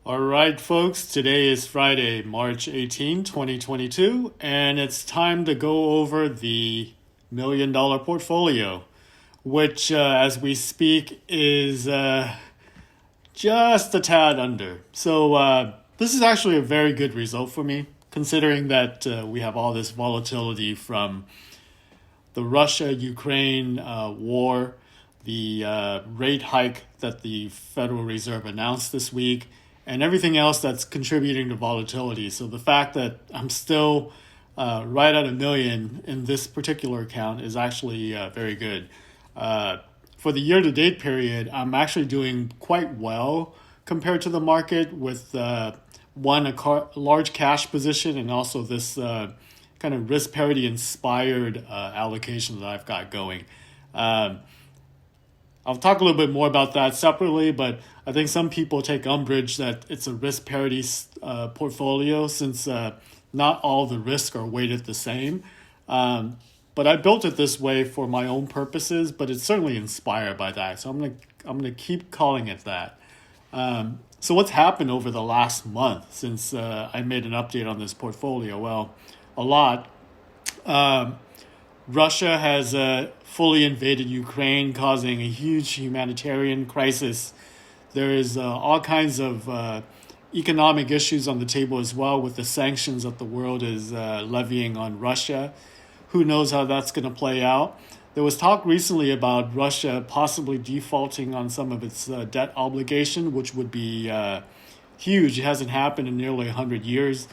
All right, folks, today is Friday, March 18, 2022, and it's time to go over the $1 million portfolio, which, as we speak, is just a tad under. So, this is actually a very good result for me, considering that we have all this volatility from the Russia-Ukraine war, the rate hike that the Federal Reserve announced this week, and everything else that's contributing to volatility. So the fact that I'm still right at $1 million in this particular account is actually very good. For the year-to-date period, I'm actually doing quite well compared to the market with large cash position and also this kind of risk parity inspired allocation that I've got going. I'll talk a little bit more about that separately, but I think some people take umbrage that it's a risk parity portfolio since not all the risks are weighted the same. But I built it this way for my own purposes, but it's certainly inspired by that. So I'm gonna keep calling it that. So what's happened over the last month since I made an update on this portfolio? Well, a lot. Russia has fully invaded Ukraine, causing a huge humanitarian crisis. There is all kinds of economic issues on the table as well with the sanctions that the world is levying on Russia. Who knows how that's going to play out? There was talk recently about Russia possibly defaulting on some of its debt obligation, which would be huge. It hasn't happened in nearly 100 years.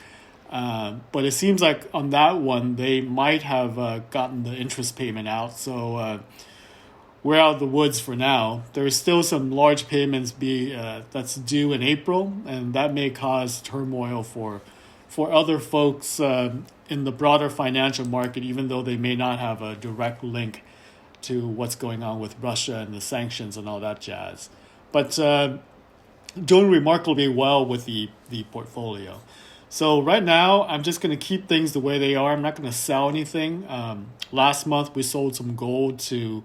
But it seems like on that one, they might have gotten the interest payment out. So we're out of the woods for now. There is still some large payments that's due in April, and that may cause turmoil for other folks in the broader financial market, even though they may not have a direct link to what's going on with Russia and the sanctions and all that jazz. But doing remarkably well with the portfolio. So right now, I'm just going to keep things the way they are. I'm not going to sell anything. Last month, we sold some gold to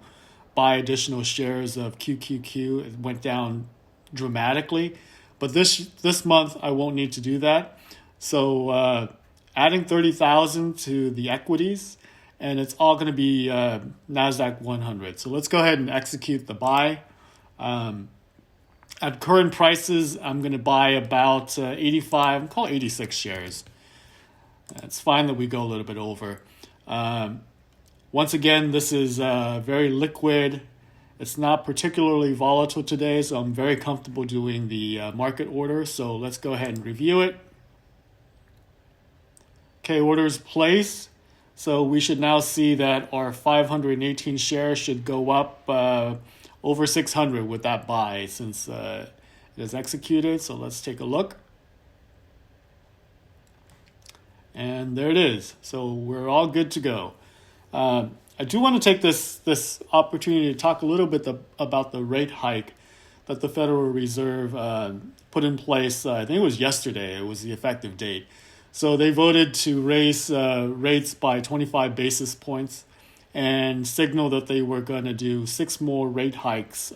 buy additional shares of QQQ. It went down dramatically. But this month, I won't need to do that. So adding 30,000 to the equities, and it's all going to be NASDAQ 100. So let's go ahead and execute the buy. At current prices, I'm going to buy about 85, call it 86 shares. It's fine that we go a little bit over. Once again, this is very liquid. It's not particularly volatile today, so I'm very comfortable doing the market order. So let's go ahead and review it. Okay, orders placed. So we should now see that our 518 shares should go up over 600 with that buy since it is executed. So let's take a look. And there it is. So we're all good to go. I do want to take this opportunity to talk a little bit about the rate hike that the Federal Reserve put in place. I think it was yesterday. It was the effective date. So they voted to raise rates by 25 basis points and signal that they were going to do 6 more rate hikes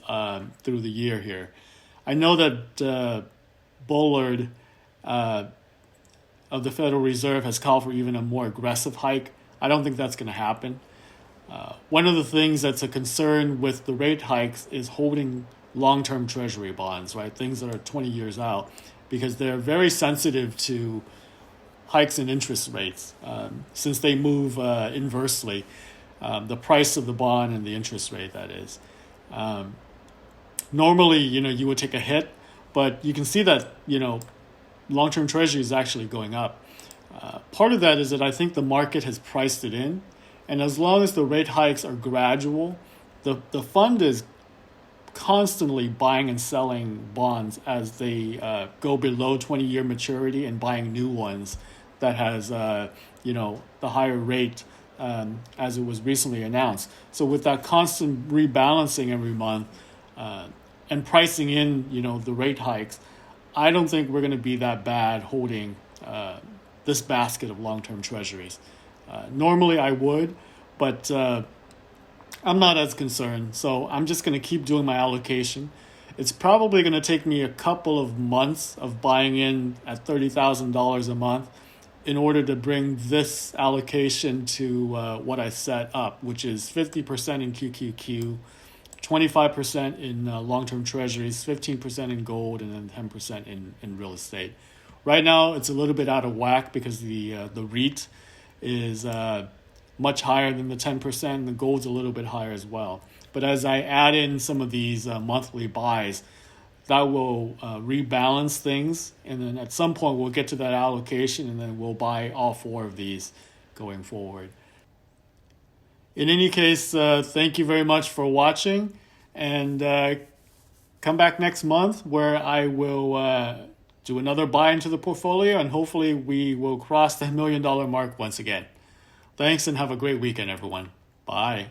through the year here. I know that Bullard of the Federal Reserve has called for even a more aggressive hike. I don't think that's going to happen. One of the things that's a concern with the rate hikes is holding long-term treasury bonds, right? Things that are 20 years out, because they're very sensitive to hikes in interest rates since they move inversely. The price of the bond and the interest rate, that is. Normally, you would take a hit, but you can see that, long-term treasury is actually going up. Part of that is that I think the market has priced it in. And as long as the rate hikes are gradual, the fund is constantly buying and selling bonds as they go below 20-year maturity and buying new ones that has, the higher rate as it was recently announced. So with that constant rebalancing every month and pricing in, the rate hikes, I don't think we're going to be that bad holding this basket of long-term treasuries. Normally I would, but I'm not as concerned. So I'm just going to keep doing my allocation. It's probably going to take me a couple of months of buying in at $30,000 a month in order to bring this allocation to what I set up, which is 50% in QQQ, 25% in long-term treasuries, 15% in gold, and then 10% in real estate. Right now, it's a little bit out of whack because the REIT is much higher than the 10%, and the gold's a little bit higher as well. But as I add in some of these monthly buys, that will rebalance things, and then at some point we'll get to that allocation, and then we'll buy all four of these going forward. In any case, thank you very much for watching, and come back next month where I will do another buy into the portfolio, and hopefully we will cross the $1 million mark once again. Thanks, and have a great weekend, everyone. Bye.